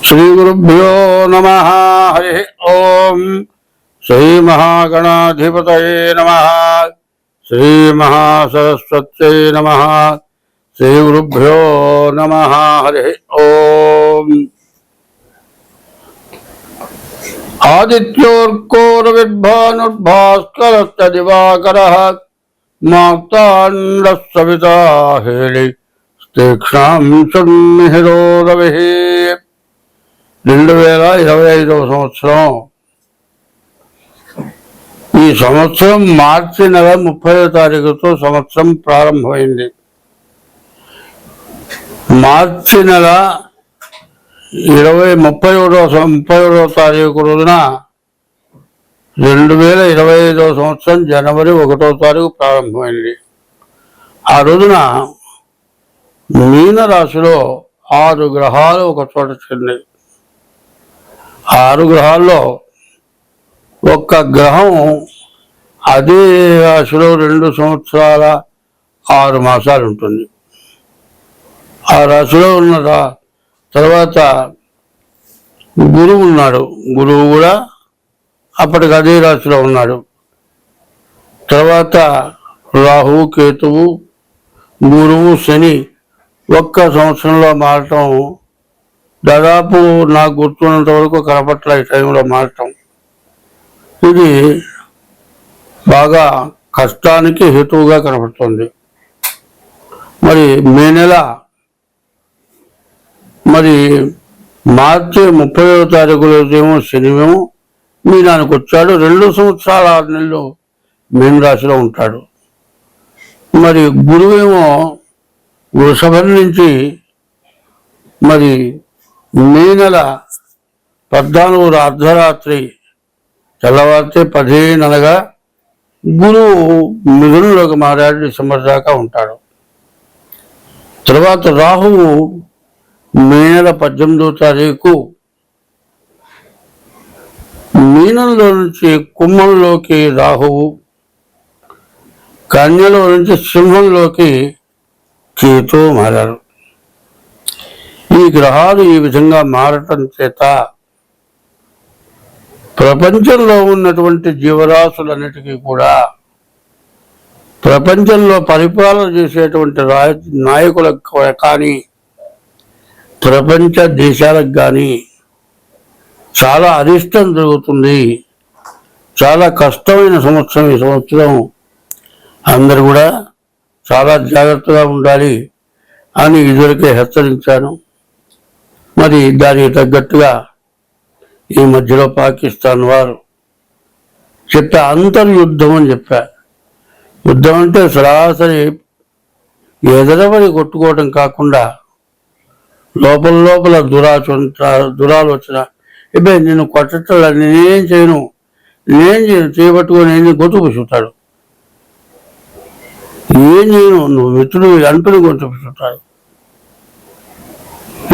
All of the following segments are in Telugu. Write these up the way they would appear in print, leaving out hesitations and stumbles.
श्रीगुरुभ्यो नमः। हरि ओम। श्री महागणाधिपतये नमः। श्री महासरस्वत्यै नमः। श्रीगुरुभ्यो नमः। हरि ओम। आदित्योर्कोरविद्भानुर्भास्करश्च दिवाकरः मार्ताण्डः सविता हेळि तीक्ष्णां सन्निहितो रविः। 2025 సంవత్సరం. ఈ సంవత్సరం మార్చి నెల 30వ తారీఖుతో సంవత్సరం ప్రారంభమైంది. మార్చి నెల 31వ తారీఖు రోజున 2025 సంవత్సరం జనవరి 1వ తారీఖు ప్రారంభమైంది. ఆ రోజున మీనరాశిలో 6 గ్రహాలు ఒక చోట చెందాయి. 6 గ్రహాల్లో ఒక్క గ్రహం అదే రాశిలో 2 సంవత్సరాల 6 మాసాలు ఉంటుంది. ఆ రాశిలో ఉన్న తర్వాత గురువు ఉన్నాడు. గురువు కూడా అప్పటికి అదే రాశిలో ఉన్నాడు. తర్వాత రాహువు, కేతువు, గురువు, శని ఒక్క సంవత్సరంలో మారటం దాదాపు నాకు గుర్తున్నంత వరకు కనపట్ల ఈ టైంలో మారటం. ఇది బాగా కష్టానికి హేతువుగా కనపడుతుంది. మరి మే నెల మార్చి 30వ తారీఖు రోజేమో శనివేమో మీనానికి వచ్చాడు. 2 సంవత్సరాల 6 నెలలు మీన రాశిలో ఉంటాడు. మరి గురువేమో వృషభం నుంచి మే నెల 14 అర్ధరాత్రి తెల్లవారితే 15 అనగా గురువు మిథునంలోకి మారాడు. డిసెంబర్ దాకా ఉంటాడు. తర్వాత రాహువు మే నెల 18వ తారీఖు మీనంలో నుంచి కుంభంలోకి రాహువు, కన్యలో నుంచి సింహంలోకి కేతు మారారు. ఈ గ్రహాలు ఈ విధంగా మారటం చేత ప్రపంచంలో ఉన్నటువంటి జీవరాశులన్నిటికీ కూడా ప్రపంచంలో పరిపాలన చేసేటువంటి నాయకులకు కానీ ప్రపంచ దేశాలకు కానీ చాలా అరిష్టం జరుగుతుంది. చాలా కష్టమైన సంవత్సరం ఈ సంవత్సరం. అందరూ కూడా చాలా జాగ్రత్తగా ఉండాలి అని ఇదివరకే హెచ్చరించాను. దానికి తగ్గట్టుగా ఈ మధ్యలో పాకిస్తాన్ వారు చెప్పా అంతర్యుద్ధం అని చెప్పా. యుద్ధం అంటే సరాసరి ఎదరబడి కొట్టుకోవడం కాకుండా లోపల దురాలోచన, ఇబ్బంది నేను కొట్టట్లా, నేనేం చేయను చేయబట్టుకొని గొంతు పుచ్చుతాడు. ఏం చేయను, నువ్వు మిత్రుడు అంటుని గొంతు పుచ్చుతాడు.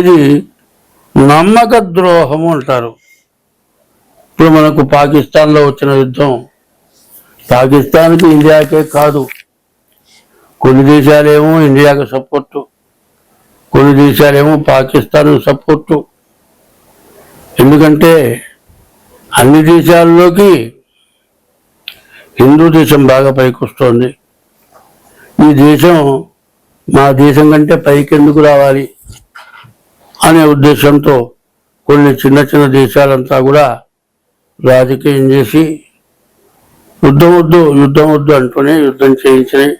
ఇది నమ్మక ద్రోహము అంటారు. ఇప్పుడు మనకు పాకిస్తాన్లో వచ్చిన యుద్ధం పాకిస్తాన్కి ఇండియాకే కాదు. కొన్ని దేశాలేమో ఇండియాకు సపోర్టు, కొన్ని దేశాలేమో పాకిస్తాన్కు సపోర్టు. ఎందుకంటే అన్ని దేశాల్లోకి హిందూ దేశం బాగా పైకి వస్తుంది. ఈ దేశం మా దేశం కంటే పైకి ఎందుకు రావాలి అనే ఉద్దేశంతో కొన్ని చిన్న చిన్న దేశాలంతా కూడా రాజకీయం చేసి యుద్ధం వద్దు అంటూనే యుద్ధం చేయించినాయి.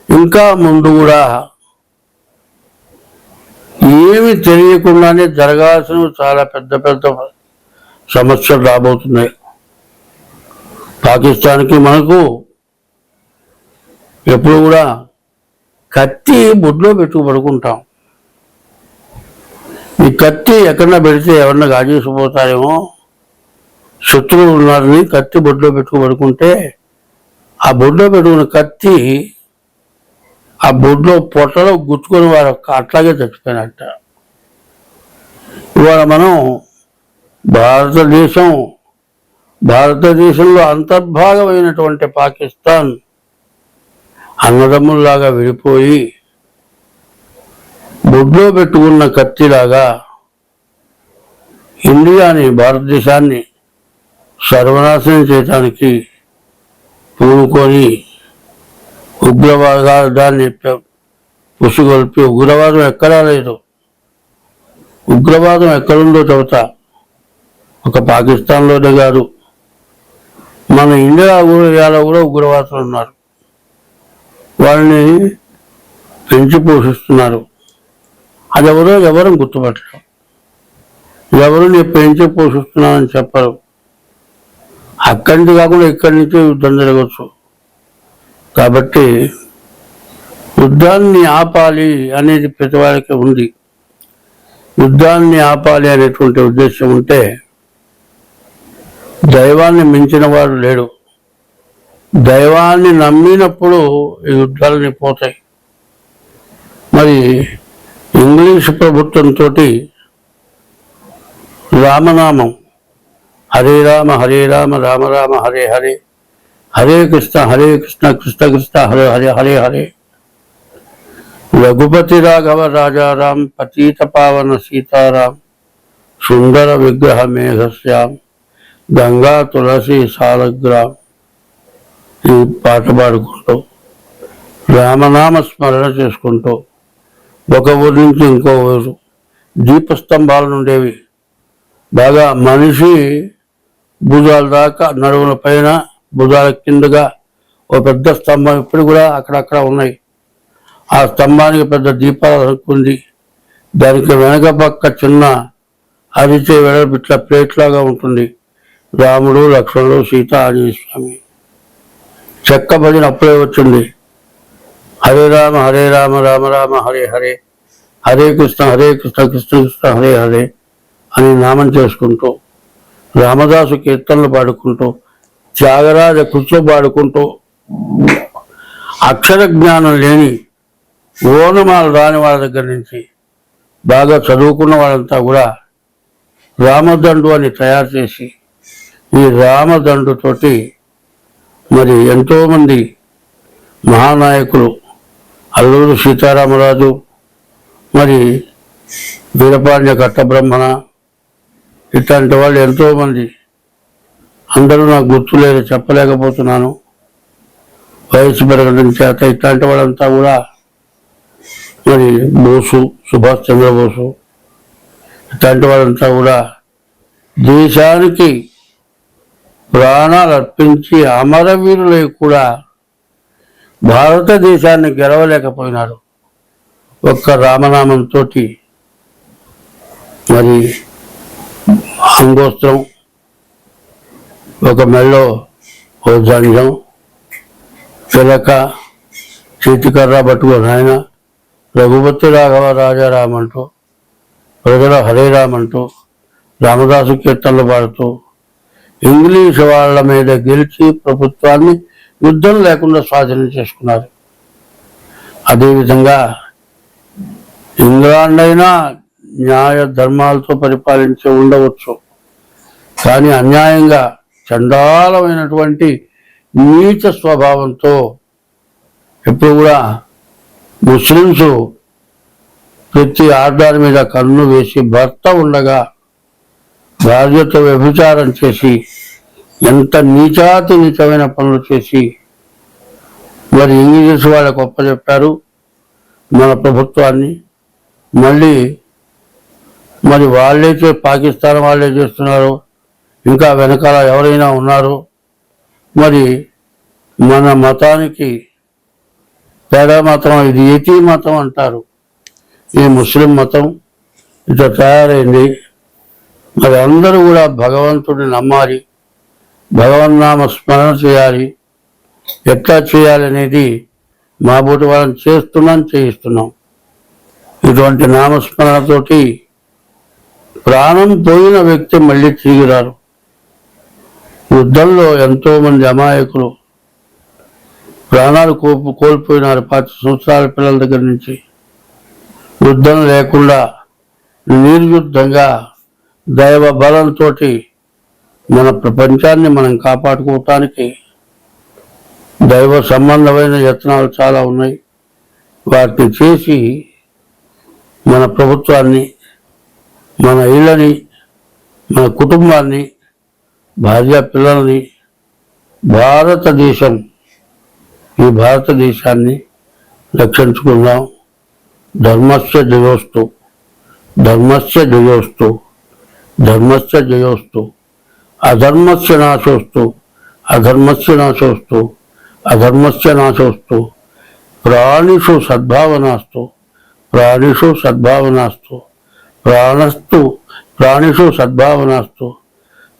ఇంకా ముందు కూడా ఏమి తెలియకుండానే జరగాల్సిన చాలా పెద్ద సమస్యలు రాబోతున్నాయి. పాకిస్తాన్కి మనకు ఎప్పుడు కూడా కత్తి బొడ్లో పడుకుంటాం. ఈ కత్తి ఎక్కడన్నా పెడితే ఎవరన్నా గాజేసిపోతారేమో, శత్రువులు ఉన్నారని కత్తి బొడ్లో పడుకుంటే ఆ బొడ్లో పెట్టుకున్న కత్తి ఆ బొడ్లో పొట్టలో గుచ్చుకొని వారు అట్లాగే చచ్చిపోయినట్ట. ఇవాళ మనం భారతదేశంలో అంతర్భాగమైనటువంటి పాకిస్తాన్ అన్నదమ్ముల్లాగా విడిపోయి బొడ్లో పెట్టుకున్న కత్తిలాగా ఇండియాని, భారతదేశాన్ని సర్వనాశనం చేయడానికి పూనుకొని ఉగ్రవాదాన్ని పుసుగొల్పి, ఉగ్రవాదం ఎక్కడా లేదు. ఉగ్రవాదం ఎక్కడుందో చెబుతా. ఒక పాకిస్తాన్లోనే కాదు, మన ఇండియాలో కూడా ఉగ్రవాదులు ఉన్నారు. వాళ్ళని పెంచి పోషిస్తున్నారు. అది ఎవరు గుర్తుపట్టరు. ఎవరు నేను పెంచి పోషిస్తున్నానని చెప్పరు. అక్కడి నుంచి కాకుండా ఇక్కడి నుంచి యుద్ధం జరగవచ్చు. కాబట్టి యుద్ధాన్ని ఆపాలి అనేది ప్రతి వారికి ఉంది. యుద్ధాన్ని ఆపాలి అనేటువంటి ఉద్దేశం ఉంటే దైవాన్ని మించిన వాడు లేడు. దైవాన్ని నమ్మినప్పుడు ఈ యుద్ధాలని పోతాయి. మరి ఇంగ్లీష్ ప్రభుత్వంతో రామనామం, హరే రామ హరే రామ రామ రామ హరే హరే, హరే కృష్ణ కృష్ణ కృష్ణ హరే హరే హరే హరే, రఘుపతి రాఘవ రాజారాం పతీత పావన సీతారాం, సుందర విగ్రహ మేఘశ్యాం, గంగా తులసి సాలగ్రాం. ఈ పాట పాడుకుంటూ రామనామ స్మరణ చేసుకుంటూ ఒక ఊరి నుంచి ఇంకో ఊరు, దీపస్తంభాలు ఉండేవి. బాగా మనిషి భుజాల దాకా, నడుముల పైన భుజాల కిందగా ఒక పెద్ద స్తంభం ఇప్పుడు కూడా అక్కడక్కడ ఉన్నాయి. ఆ స్తంభానికి పెద్ద దీపాలు అనుకుంది. దానికి వెనక పక్క చిన్న అరిచే వెడల్పు ఇట్లా ప్లేట్ లాగా ఉంటుంది. రాముడు, లక్ష్మణుడు, సీత, ఆంజనేయ స్వామి చెక్క భజన అప్పుడే వచ్చింది. హరే రామ రామ రామ హరే హరే, హరే కృష్ణ కృష్ణ కృష్ణ హరే హరే అని నామం చేసుకుంటూ, రామదాసు కీర్తనలు పాడుకుంటూ, త్యాగరాజ కృష్ణ పాడుకుంటూ, అక్షర జ్ఞానం లేని ఓనమాలు రాని వాళ్ళ దగ్గర నుంచి బాగా చదువుకున్న వాళ్ళంతా కూడా రామదండు అని తయారు చేసి, ఈ రామదండుతోటి మరి ఎంతోమంది మహానాయకులు, అల్లూరు సీతారామరాజు, మరి వీరపాండ్య కట్టబ్రహ్మణ, ఇట్లాంటి వాళ్ళు ఎంతోమంది, అందరూ నాకు గుర్తులేదు, చెప్పలేకపోతున్నాను వయసు పెరగడం చేత. ఇట్లాంటి వాళ్ళంతా కూడా మరి బోసు, సుభాష్ చంద్రబోసు, ఇట్లాంటి వాళ్ళంతా కూడా దేశానికి ప్రాణాలు అర్పించి అమరవీరులై కూడా భారతదేశాన్ని గెలవలేకపోయినారు. ఒక్క రామనామంతో మరి అంగోస్త్రం, ఒక మెళ్ళో ఓ జంజం, చిలక, చేతికర్ర పట్టుకొని ఆయన రఘుపతి రాఘవ రాజారాం అంటూ, ప్రజల హరే రామ్ అంటూ, రామదాసు కీర్తనలు పాడుతూ ఇంగ్లీష్ వాళ్ళ మీద గెలిచి ప్రభుత్వాన్ని యుద్ధం లేకుండా స్వాధీనం చేసుకున్నారు. అదేవిధంగా ఇంగ్లాండ్ అయినా న్యాయ ధర్మాలతో పరిపాలించి ఉండవచ్చు, కానీ అన్యాయంగా చండాలమైనటువంటి నీచ స్వభావంతో ఎప్పుడు కూడా ముస్లిమ్స్ ప్రతి ఆర్డర్ మీద కన్ను వేసి, భర్త ఉండగా భార్యతో వ్యభిచారం చేసి, ఎంత నీచాతి నీచమైన పనులు చేసి మరి ఇంగ్లీష్ వాళ్ళకు ఒప్పచెప్పారు మన ప్రభుత్వాన్ని. మళ్ళీ మరి వాళ్ళే పాకిస్తాన్ వాళ్ళే చేస్తున్నారు, ఇంకా వెనకాల ఎవరైనా ఉన్నారు. మరి మన మతానికి తేడా మతం, ఇది ఏతీ మతం అంటారు, ఈ ముస్లిం మతం ఇట్లా తయారైంది. మరి అందరూ కూడా భగవంతుడిని నమ్మాలి, భగవన్నామ స్మరణ చేయాలి. ఎట్లా చేయాలి అనేది మా బోటి వాళ్ళని చేయిస్తున్నాం. ఇటువంటి నామస్మరణతోటి ప్రాణం పోయిన వ్యక్తి మళ్ళీ తిరిగిరారు. యుద్ధంలో ఎంతో మంది అమాయకులు ప్రాణాలు కోల్పోయినారు. 10 సంవత్సరాల పిల్లల దగ్గర నుంచి యుద్ధం లేకుండా నిర్యుద్ధంగా దైవ బలంతో మన ప్రపంచాన్ని మనం కాపాడుకోవటానికి దైవ సంబంధమైన యత్నాలు చాలా ఉన్నాయి. వాటిని చేసి మన ప్రభుత్వాన్ని, మన ఇళ్ళని, మన కుటుంబాన్ని, భార్య పిల్లల్ని, భారతదేశం, ఈ భారతదేశాన్ని రక్షించుకుందాం. ధర్మస్య జయోస్తు, ధర్మస్య జయోస్తు, ధర్మస్య జయోస్తు, అధర్మస్య నాశోస్తు, అధర్మస్య నాశోస్తు, అధర్మస్య నాశోస్తు. ప్రాణిషు సద్భావనాస్తు, ప్రాణిషు సద్భావనాస్తు, ప్రాణస్తు ప్రాణిషు సద్భావనాస్తు.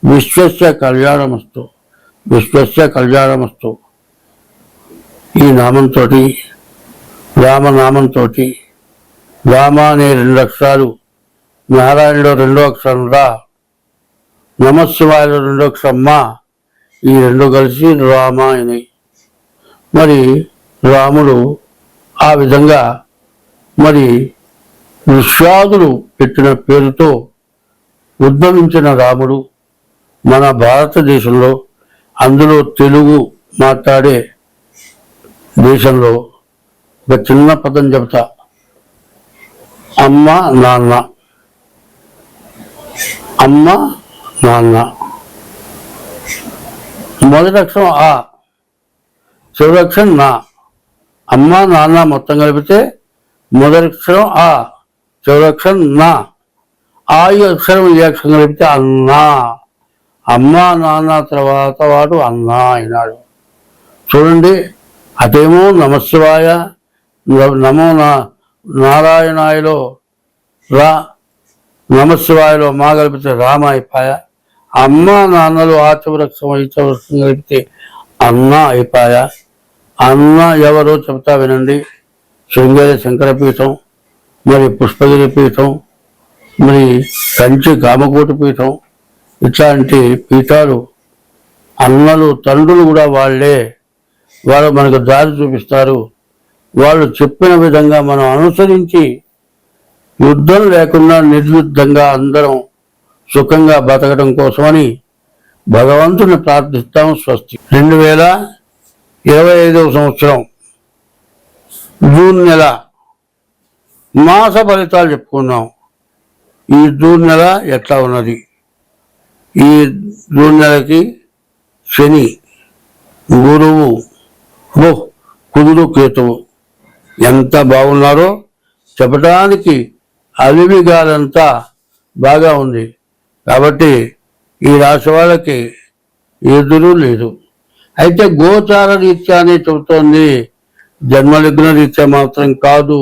విశ్వస్య కళ్యాణమస్తు, విశ్వస్య కళ్యాణమస్తు. ఈ నామంతో, రామనామంతో, రామ అనే 2 అక్షరాలు, నారాయణలో 2వ అక్షరం రా, నమశివాయలో 2వ అక్షరం మా, ఈ 2 కలిసి రామాయణి. మరి రాముడు ఆ విధంగా మరి విశ్వాదులు పెట్టిన పేరుతో ఉద్భవించిన రాముడు మన భారతదేశంలో, అందులో తెలుగు మాట్లాడే దేశంలో ఒక చిన్న పదం చెబుతా. అమ్మ నాన్న, అమ్మ నాన్న. మొదటి అక్షరం ఆ, చివరి అక్షరం నా. అమ్మ నాన్న మొత్తం కలిపితే మొదటి అక్షరం ఆ, చివరి అక్షరం నా. ఆ ఈ అక్షరం ఈ అక్షరం కలిపితే అన్నా. అమ్మ నాన్న తర్వాత వాడు అన్నా అయినాడు. చూడండి, అటేమో నమశివాయ, నమో నారాయణాయలో రా, నమశివాయలో మా కలిపితే రామ అయిపోయ. అమ్మ నాన్నలు ఆ చివరక్షం ఈ చివరక్షం కలిపితే అన్న అయిపోయ. అన్న ఎవరో చెబుతా వినండి. శృంగేరి శంకరపీఠం, మరి పుష్పగిరి పీఠం, మరి కంచి కామకోటి పీఠం, ఇట్లాంటి పీఠాలు అన్నలు తండ్రులు కూడా వాళ్ళే. వాళ్ళు మనకు దారి చూపిస్తారు. వాళ్ళు చెప్పిన విధంగా మనం అనుసరించి యుద్ధం లేకుండా నిర్యుద్ధంగా అందరం సుఖంగా బతకడం కోసమని భగవంతుని ప్రార్థిస్తాం. స్వస్తి. 2025వ సంవత్సరం జూన్ నెల మాస ఫలితాలు చెప్పుకున్నాం. ఈ జూన్ నెల ఎట్లా ఉన్నది? ఈ జూన్ నెలకి శని, గురువు, కుదురు, కేతువు ఎంత బాగున్నారో చెప్పడానికి అలివిగాలంతా బాగా ఉంది. కాబట్టి ఈ రాశి వాళ్ళకి ఎదురు లేదు. అయితే గోచార రీత్యా అని చెబుతోంది, జన్మలగ్న రీత్యా మాత్రం కాదు.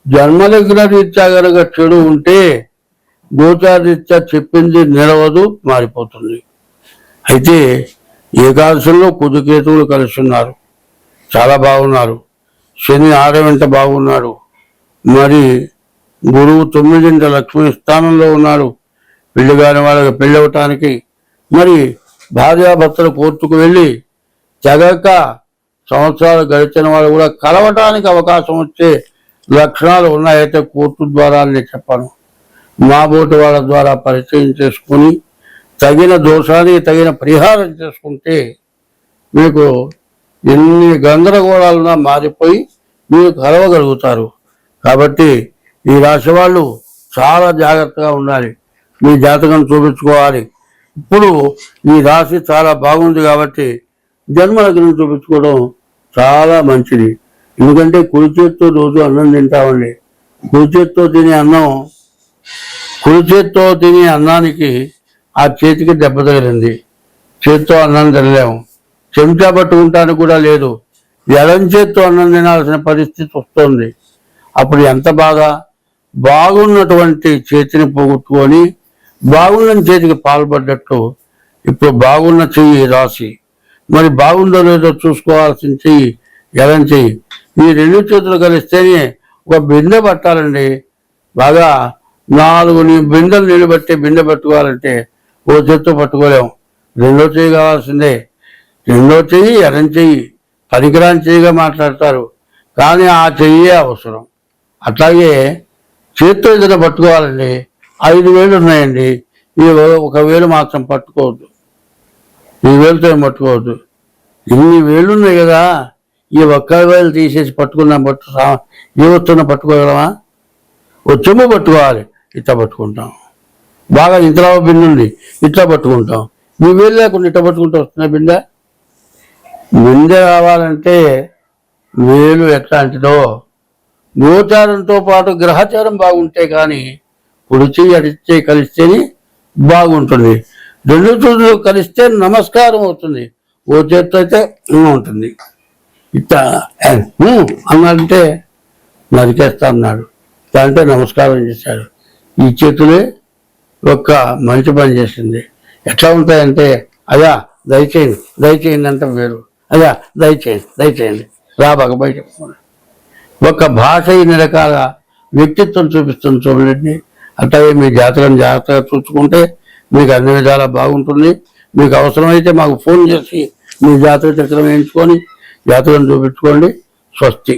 జన్మలగ్న రీత్యా కనుక చెడు ఉంటే గోచార రీత్యా చెప్పింది నిలవదు, మారిపోతుంది. అయితే ఏకాదశంలో కుదుకేతువులు కలిసి ఉన్నారు, చాలా బాగున్నారు. శని 6వ బాగున్నాడు. మరి గురువు 9 లక్ష్మీ స్థానంలో ఉన్నాడు. పెళ్లి కాని వాళ్ళకి పెళ్ళి అవటానికి, మరి భార్యాభర్తలు కోర్టుకు వెళ్ళి తెగక సంవత్సరాలు గడిచిన వాళ్ళు కూడా కలవటానికి అవకాశం వచ్చే లక్షణాలు ఉన్నాయైతే కోర్టు ద్వారా నేను చెప్పాను. మా బోటి వాళ్ళ ద్వారా పరిచయం చేసుకుని తగిన దోషానికి తగిన పరిహారం చేసుకుంటే మీకు ఎన్ని గందరగోళాలున్నా మారిపోయి మీరు కలవగలుగుతారు. కాబట్టి ఈ రాశి వాళ్ళు చాలా జాగ్రత్తగా ఉండాలి. మీ జాతకం చూపించుకోవాలి. ఇప్పుడు ఈ రాశి చాలా బాగుంది కాబట్టి జన్మలగ్నం చూపించుకోవడం చాలా మంచిది. ఎందుకంటే కుడి చేత్తో రోజు అన్నం తింటామండి. కుడి చేత్తో తినే అన్నానికి ఆ చేతికి దెబ్బ తగిలింది. చేత్తో అన్నం తినలేము. చెంచా పట్టుకుంటానికి కూడా లేదు. ఎడం చేత్తో అన్నం తినాల్సిన పరిస్థితి వస్తుంది. అప్పుడు ఎంత బాగా బాగున్నటువంటి చేతిని పోగొట్టుకొని బాగున్న చేతికి పాల్పడ్డట్టు ఇప్పుడు బాగున్న చెయ్యి రాసి, మరి బాగుందో లేదో చూసుకోవాల్సిన చెయ్యి ఎడం చెయ్యి. ఈ 2 చేతులు కలిస్తేనే ఒక బిందె పట్టాలండి. బాగా 4 బిందెలు నీళ్ళు పట్టి బిందె పట్టుకోవాలంటే ఓ చేత్తో పట్టుకోలేము, 2వ చెయ్యి కావాల్సిందే. 2వ చెయ్యి ఎడం చెయ్యి పనికిరాని చెయ్యిగా మాట్లాడతారు, కానీ ఆ చెయ్యే అవసరం. అట్లాగే చేత్తో ఏదైనా పట్టుకోవాలండి. 5 వేలు ఉన్నాయండి, ఈ 1 వేలు మాత్రం పట్టుకోవద్దు, ఈ వేలుతో పట్టుకోవద్దు. ఇన్ని వేలు ఉన్నాయి కదా, ఈ 1 వేలు తీసేసి పట్టుకున్నాం. ఏ వస్తున్నా పట్టుకోగలమా? ఓ చెంబు పట్టుకోవాలి, ఇట్లా పట్టుకుంటాం. బాగా ఇంతలా బిందె ఉంది, ఇట్లా పట్టుకుంటాం. మీ వేలు లేకుండా ఇట్లా పట్టుకుంటూ వస్తున్నా బిందె. బిందె రావాలంటే వేలు ఎట్లాంటిదో, గోచారంతో పాటు గ్రహచారం బాగుంటే కానీ కుడిచి అడిచి కలిస్తేనే బాగుంటుంది. రెండు చేతులు కలిస్తే నమస్కారం అవుతుంది, ఓ చేతితో అయితే ఉంటుంది. ఇట్లా అన్నాడంటే నరికేస్తా అన్నాడు, అంటే నమస్కారం చేశాడు. ఈ చేతులే ఒక్క మంచి పని చేసింది. ఎట్లా ఉంటాయంటే, అయ్యా దయచేయండి దయచేయండి అంటే వేరు, అయ్యా దయచేయండి రా బాగా బయట. ఒక భాష ఇన్ని రకాల వ్యక్తిత్వం చూపిస్తుంది చూడండి. అట్లాగే మీ జాగ్రత్తగా చూసుకుంటే మీకు అన్ని విధాలా బాగుంటుంది. మీకు అవసరమైతే మాకు ఫోన్ చేసి మీ జాతక చక్రం వేయించుకొని జాతకం చూపించుకోండి. స్వస్తి.